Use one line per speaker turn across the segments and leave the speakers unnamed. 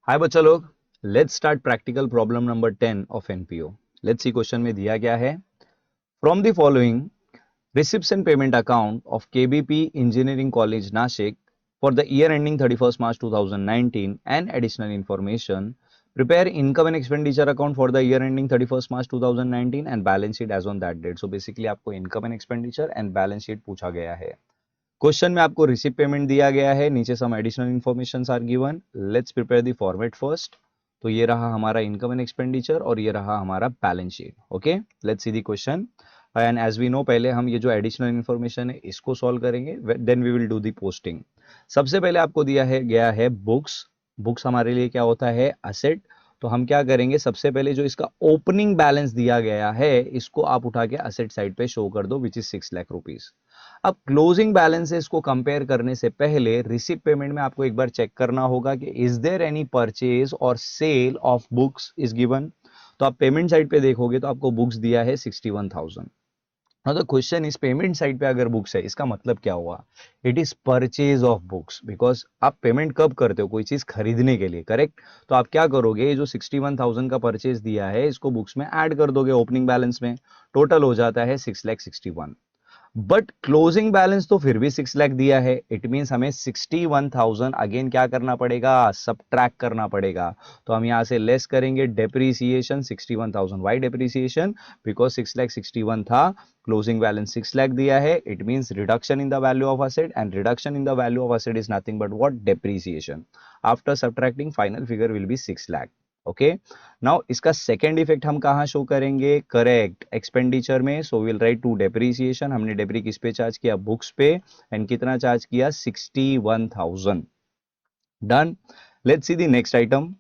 हाय बच्चा लोग, let's start practical problem number 10 of NPO. Let's see question में दिया गया है from the following receipts and payment account of KBP Engineering College Nashik for the year ending 31st March 2019 and additional information. Prepare income and expenditure account for the year ending 31st March 2019 and balance sheet as on that date. So basically आपको income and expenditure and balance sheet पूछा गया है। Question में आपको receipt payment दिया गया है, नीचे some additional information are given. Let's prepare the format first. तो ये रहा हमारा इनकम एंड एक्सपेंडिचर और ये रहा हमारा balance sheet. Okay, let's see the question. And as we know, पहले हम ये जो एडिशनल इंफॉर्मेशन है इसको सॉल्व करेंगे, then we will do the posting. सबसे पहले आपको दिया है गया है बुक्स। बुक्स हमारे लिए क्या होता है? असेट। तो हम क्या करेंगे, सबसे पहले जो इसका ओपनिंग बैलेंस दिया गया है इसको आप उठा के असेट साइड पे शो कर दो, विच इज 6 लाख रुपीज। अब क्लोजिंग बैलेंसेस को कंपेयर करने से पहले रिसिप्ट पेमेंट में आपको एक बार चेक करना होगा कि इज देयर एनी परचेज और sale of books is given. तो आप पेमेंट साइड पे देखोगे तो आपको बुक्स दिया है 61,000। Now the question is, payment side पे अगर बुक्स है इसका मतलब क्या हुआ? It is purchase of books, because आप पेमेंट कब करते हो? कोई चीज खरीदने के लिए, करेक्ट? तो आप क्या करोगे, ये जो 61,000 का परचेज दिया है इसको बुक्स में ऐड कर दोगे ओपनिंग बैलेंस में। टोटल हो जाता है 6,61,000। बट क्लोजिंग बैलेंस तो फिर भी 6 लाख दिया है। इट मींस हमें 61,000 अगेन क्या करना पड़ेगा? सबट्रैक्ट करना पड़ेगा। तो हम यहां से लेस करेंगे डेप्रीसिएशन 61,000। Y depreciation? बिकॉज 6,61,000 था, क्लोजिंग बैलेंस 6 लाख दिया है। It means reduction in the value of asset, and reduction in the value of asset is nothing but what? Depreciation. After subtracting final figure will be 6 lakh. Okay, now इसका second effect हम कहां show करेंगे? Correct, expenditure में। So will write to depreciation. हमने डेप्री किस पे charge किया? बुक्स पे। एंड कितना चार्ज किया? 61,000। Done. Let's see the next item.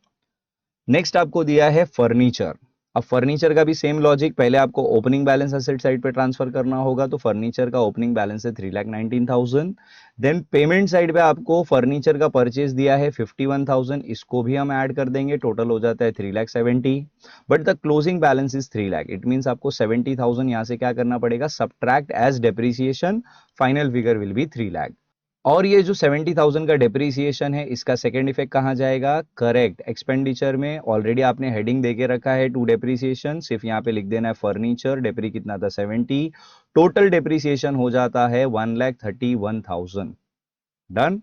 Next आपको दिया है फर्नीचर। अब फर्नीचर का भी सेम लॉजिक, पहले आपको ओपनिंग बैलेंस असेट साइड पे ट्रांसफर करना होगा। तो फर्नीचर का ओपनिंग बैलेंस है 3,19,000। देन पेमेंट साइड पे आपको फर्नीचर का परचेज दिया है 51,000, इसको भी हम ऐड कर देंगे, टोटल हो जाता है 3,70,000। But the closing balance is 3 lakh. It means आपको 70,000 यहां से क्या करना पड़ेगा? Subtract as depreciation. Final figure will be 3 lakh. और ये जो 70,000 का डेप्रीसिएशन है इसका सेकेंड इफेक्ट कहां जाएगा? करेक्ट, एक्सपेंडिचर में। ऑलरेडी आपने हेडिंग देके रखा है टू डेप्रीसिएशन, सिर्फ यहां पे लिख देना है फर्नीचर। डेप्री कितना था? 70। टोटल डेप्रीसिएशन हो जाता है 1,31,000। Done.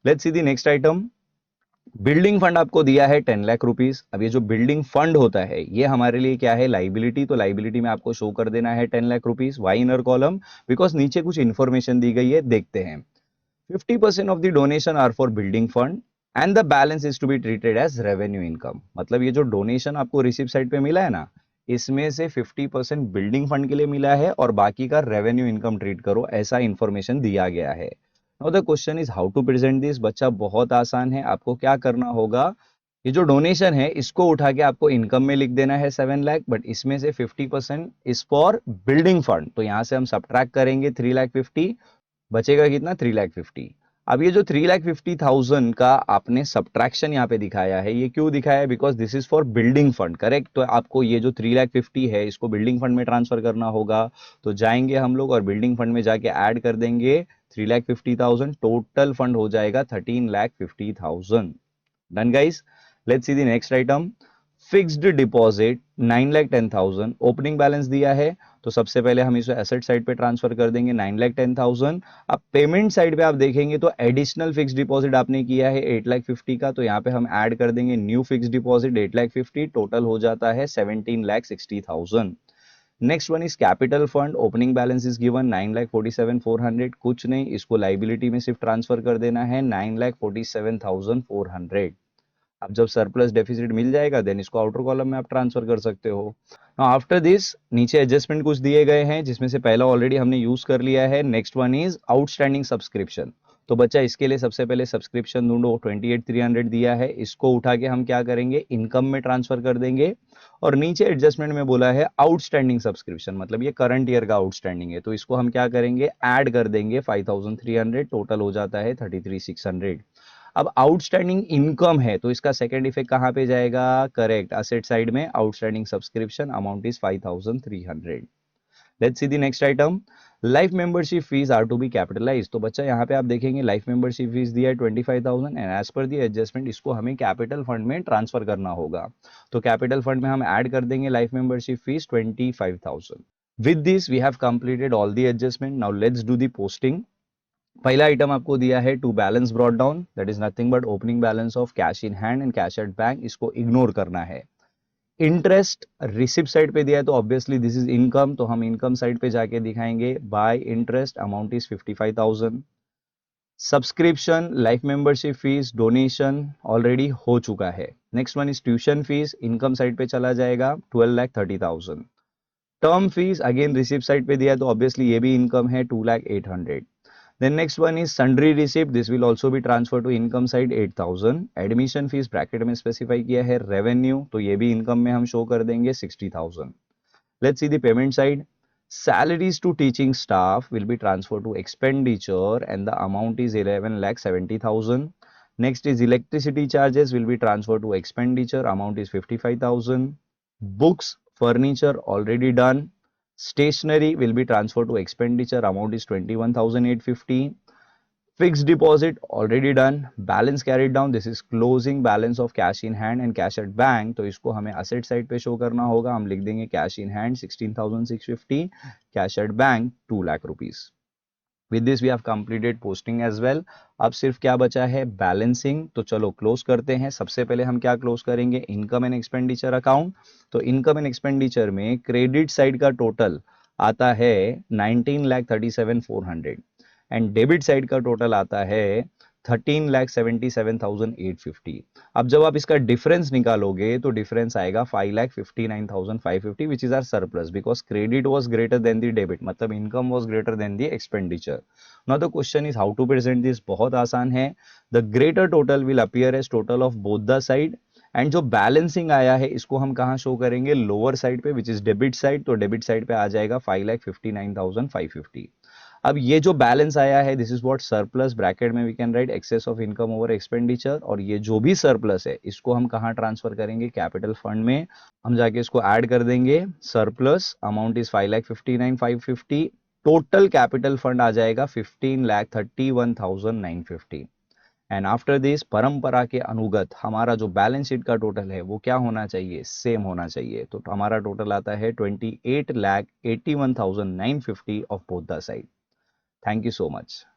Let's see the next item. Building fund आपको दिया है 10 लाख रुपीज। अब ये जो बिल्डिंग फंड होता है ये हमारे लिए क्या है? लाइबिलिटी। तो लाइबिलिटी में आपको शो कर देना है 10 lakh rupees. Why inner column? Because नीचे कुछ इंफॉर्मेशन दी गई है, देखते हैं। 50% of the donation are for building fund and the balance is to be treated as revenue income। मतलब ये जो डोनेशन आपको रिसिप्ट साइड पे मिला है ना, इसमें से 50% बिल्डिंग फंड के लिए मिला है और बाकी का रेवेन्यू इनकम ट्रीट करो, ऐसा इंफॉर्मेशन दिया गया है। Now the question is how to present this. बच्चा बहुत आसान है, आपको क्या करना होगा, ये जो डोनेशन है इसको उठा के आपको इनकम में लिख देना है 7 लाख, बट इसमें से 50% इज फॉर बिल्डिंग फंड। तो यहां से हम सब्ट्रैक्ट करेंगे 3,50,000, बचेगा कितना? 3,50,000। अब ये जो 3,50,000 का आपने सब्ट्रैक्शन यहाँ पे दिखाया है, ये क्यों दिखाया है? Because this is for building fund, correct? तो आपको ये जो 3,50,000 है इसको बिल्डिंग फंड में ट्रांसफर करना होगा। तो जाएंगे हम लोग और बिल्डिंग फंड में जाके ऐड कर देंगे 3,50,000। टोटल फंड हो जाएगा 13,50,000। Done guys. Let's see the next item. Fixed deposit 9,10,000। Opening balance दिया है तो सबसे पहले हम इसे एसेट साइड पे ट्रांसफर कर देंगे 9,10,000। अब पेमेंट साइड पे आप देखेंगे तो एडिशनल फिक्स डिपॉजिट आपने किया है 8,50,000 का, तो यहां पे हम ऐड कर देंगे न्यू फिक्स डिपॉजिट 8,50,000। टोटल हो जाता है 17,60,000। Next one is capital fund. Opening balance is given 9,47,400। कुछ नहीं, इसको लाइबिलिटी में सिर्फ ट्रांसफर कर देना है 9,47,400। अब जब सरप्लस डेफिसिट मिल जाएगा देन इसको आउटर कॉलम में आप ट्रांसफर कर सकते हो। आफ्टर दिस नीचे एडजस्टमेंट कुछ दिए गए हैं जिसमें से पहला ऑलरेडी हमने यूज कर लिया है। Next one is outstanding subscription. तो बच्चा इसके लिए सबसे पहले सब्सक्रिप्शन ढूंढो, 28,300 दिया है, इसको उठा के हम क्या करेंगे? इनकम में ट्रांसफर कर देंगे। और नीचे एडजस्टमेंट में बोला है आउटस्टैंडिंग सब्सक्रिप्शन, मतलब ये करंट ईयर का आउटस्टैंडिंग है, तो इसको हम क्या करेंगे? ऐड कर देंगे 5,300। टोटल हो जाता है 33,600। अब आउटस्टैंडिंग इनकम है तो इसका सेकंड इफेक्ट कहां पे जाएगा? करेक्ट, असेट साइड में। Outstanding subscription amount is 5,300। Let's see the next item. Life membership fees are to be capitalise, तो बच्चा यहाँ पे आप देखेंगे लाइफ मेंबरशिप फीस दिया है 25,000 and as per the adjustment इसको हमें कैपिटल फंड में ट्रांसफर करना होगा। तो कैपिटल फंड में हम ऐड कर देंगे life membership fees 25,000। With this we have completed all the adjustment. Now let's do the posting. पहला आइटम आपको दिया है to balance brought down, that is nothing but opening balance of cash in hand and cash at bank, इसको ignore करना है। Interest receipt side पे दिया है तो ऑब्वियसली दिस इज इनकम, तो हम इनकम साइड पे जाके दिखाएंगे bye interest amount is 55,000। Subscription life membership fees donation already हो चुका है। Next one is tuition fees, income side पे चला जाएगा 12,30,000। Term fees again receipt side पे दिया है तो ऑब्वियसली ये भी इनकम है 2,08,000। Then next one is sundry receipt. This will also be transferred to income side 8,000. Admission fees bracket में specify किया है revenue, तो ये भी income में हम show कर देंगे 60,000. Let's see the payment side. Salaries to teaching staff will be transferred to expenditure and the amount is 11,70,000. Next is electricity charges will be transferred to expenditure, amount is 55,000. Books, furniture already done. Stationery will be transferred to expenditure, amount is 21,850. Fixed deposit already done. Balance carried down, this is closing balance of cash in hand and cash at bank, तो इसको हमें asset side पे show करना होगा। हम लिख देंगे cash in hand 16,650, cash at bank 2 lakh rupees. With this we have completed posting as well. अब सिर्फ क्या बचा है बैलेंसिंग, तो चलो क्लोज करते हैं। सबसे पहले हम क्या क्लोज करेंगे, इनकम एंड एक्सपेंडिचर अकाउंट। तो इनकम एंड एक्सपेंडिचर में क्रेडिट साइड का टोटल आता है 19,37,400 एंड डेबिट साइड का टोटल आता है 13,77,850। अब जब आप इसका डिफरेंस निकालोगे तो डिफरेंस आएगा 5,59,550 which is our surplus because credit was greater than the debit, मतलब income was greater than the expenditure. Now the question is how to present this. बहुत आसान है। The greater total will appear as total of both the side and जो balancing आया है इसको हम कहां शो करेंगे, लोअर साइड पे विच इज डेबिट साइड, तो डेबिट साइड पे आ जाएगा 5,59,550। अब ये जो बैलेंस आया है this is what surplus, bracket में we can write excess of income over expenditure, और ये जो भी सरप्लस है इसको हम कहां ट्रांसफर करेंगे, कैपिटल फंड में। हम जाके इसको ऐड कर देंगे, surplus amount is 5,59,550, total capital fund आ जाएगा 15,31,950। एंड आफ्टर दिस परंपरा के अनुगत हमारा जो बैलेंस शीट का टोटल है वो क्या होना चाहिए, सेम होना चाहिए। तो हमारा टोटल आता है 28,81,950 of both the side. Thank you so much.